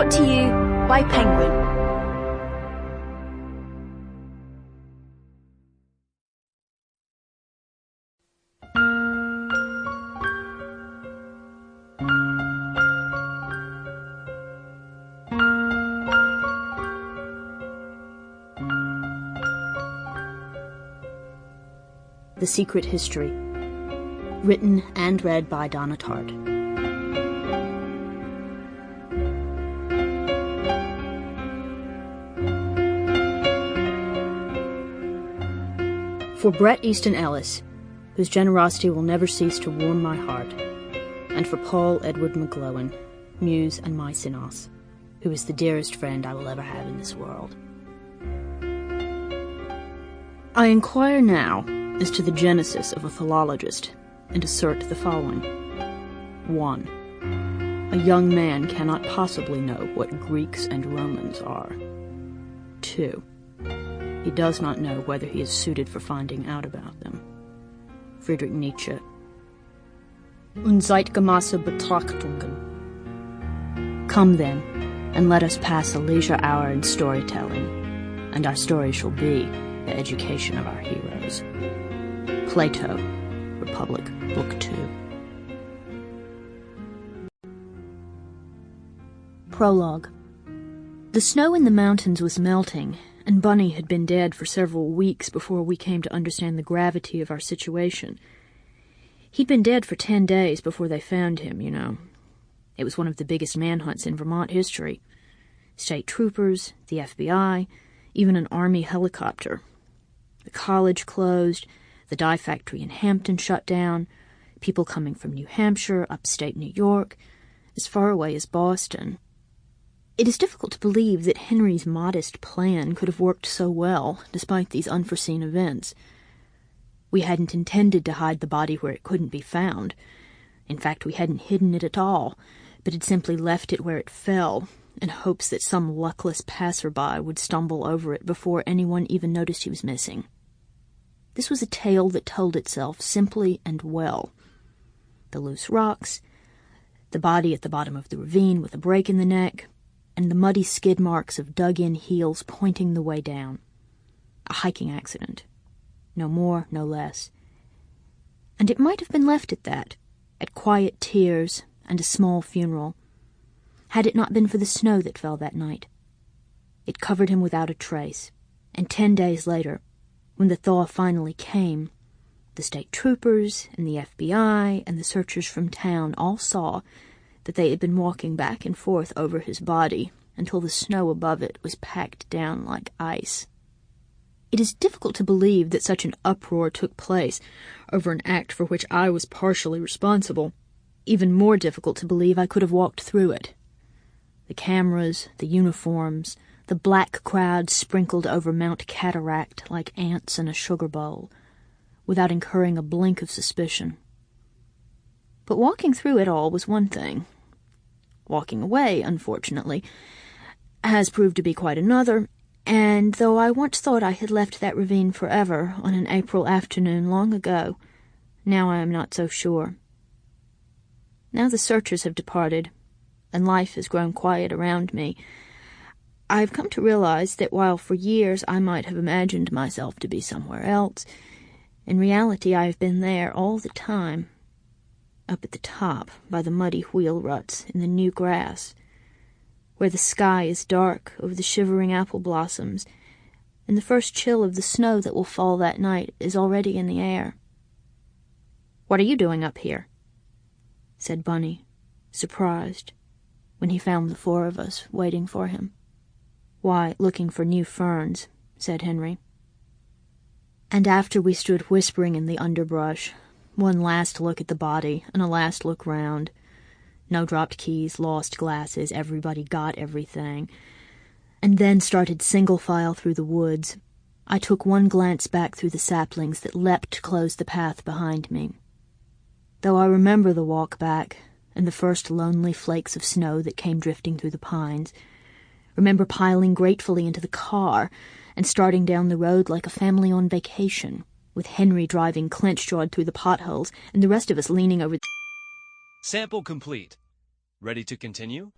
Brought to you by Penguin. The Secret History. Written and read by Donna Tartt. For Bret Easton Ellis, whose generosity will never cease to warm my heart, and for Paul Edward McGlowan, Muse and Mycenas, who is the dearest friend I will ever have in this world. I inquire now as to the genesis of a philologist, and assert the following. 1. A young man cannot possibly know what Greeks and Romans are. 2. He does not know whether he is suited for finding out about them. Friedrich Nietzsche. Unzeitgemäße Betrachtungen. Come then, and let us pass a leisure hour in storytelling, and our story shall be the education of our heroes. Plato, Republic, Book 2. Prologue. The snow in the mountains was melting, and Bunny had been dead for several weeks before we came to understand the gravity of our situation. He'd been dead for 10 days before they found him, you know. It was one of the biggest manhunts in Vermont history. State troopers, the FBI, even an Army helicopter. The college closed, the dye factory in Hampton shut down, people coming from New Hampshire, upstate New York, as far away as Boston. It is difficult to believe that Henry's modest plan could have worked so well, despite these unforeseen events. We hadn't intended to hide the body where it couldn't be found. In fact, we hadn't hidden it at all, but had simply left it where it fell, in hopes that some luckless passerby would stumble over it before anyone even noticed he was missing. This was a tale that told itself simply and well. The loose rocks, the body at the bottom of the ravine with a break in the neck, and the muddy skid marks of dug-in heels pointing the way down. A hiking accident. No more, no less. And it might have been left at that, at quiet tears and a small funeral, had it not been for the snow that fell that night. It covered him without a trace, and 10 days later, when the thaw finally came, the state troopers and the FBI and the searchers from town all saw that they had been walking back and forth over his body until the snow above it was packed down like ice. It is difficult to believe that such an uproar took place over an act for which I was partially responsible. Even more difficult to believe I could have walked through it. The cameras, the uniforms, the black crowd sprinkled over Mount Cataract like ants in a sugar bowl, without incurring a blink of suspicion. But walking through it all was one thing. Walking away, unfortunately, has proved to be quite another, and though I once thought I had left that ravine forever on an April afternoon long ago, now I am not so sure. Now the searchers have departed, and life has grown quiet around me. I have come to realize that while for years I might have imagined myself to be somewhere else, in reality I have been there all the time, up at the top by the muddy wheel ruts in the new grass, where the sky is dark over the shivering apple blossoms, and the first chill of the snow that will fall that night is already in the air. "What are you doing up here?" said Bunny, surprised, when he found the 4 of us waiting for him. "Why, looking for new ferns," said Henry. And after we stood whispering in the underbrush, one last look at the body and a last look round, no dropped keys, lost glasses, everybody got everything, and then started single file through the woods, I took one glance back through the saplings that leapt to close the path behind me. Though I remember the walk back, and the first lonely flakes of snow that came drifting through the pines, remember piling gratefully into the car and starting down the road like a family on vacation, with Henry driving clench-jawed through the potholes and the rest of us leaning over. Sample complete. Ready to continue?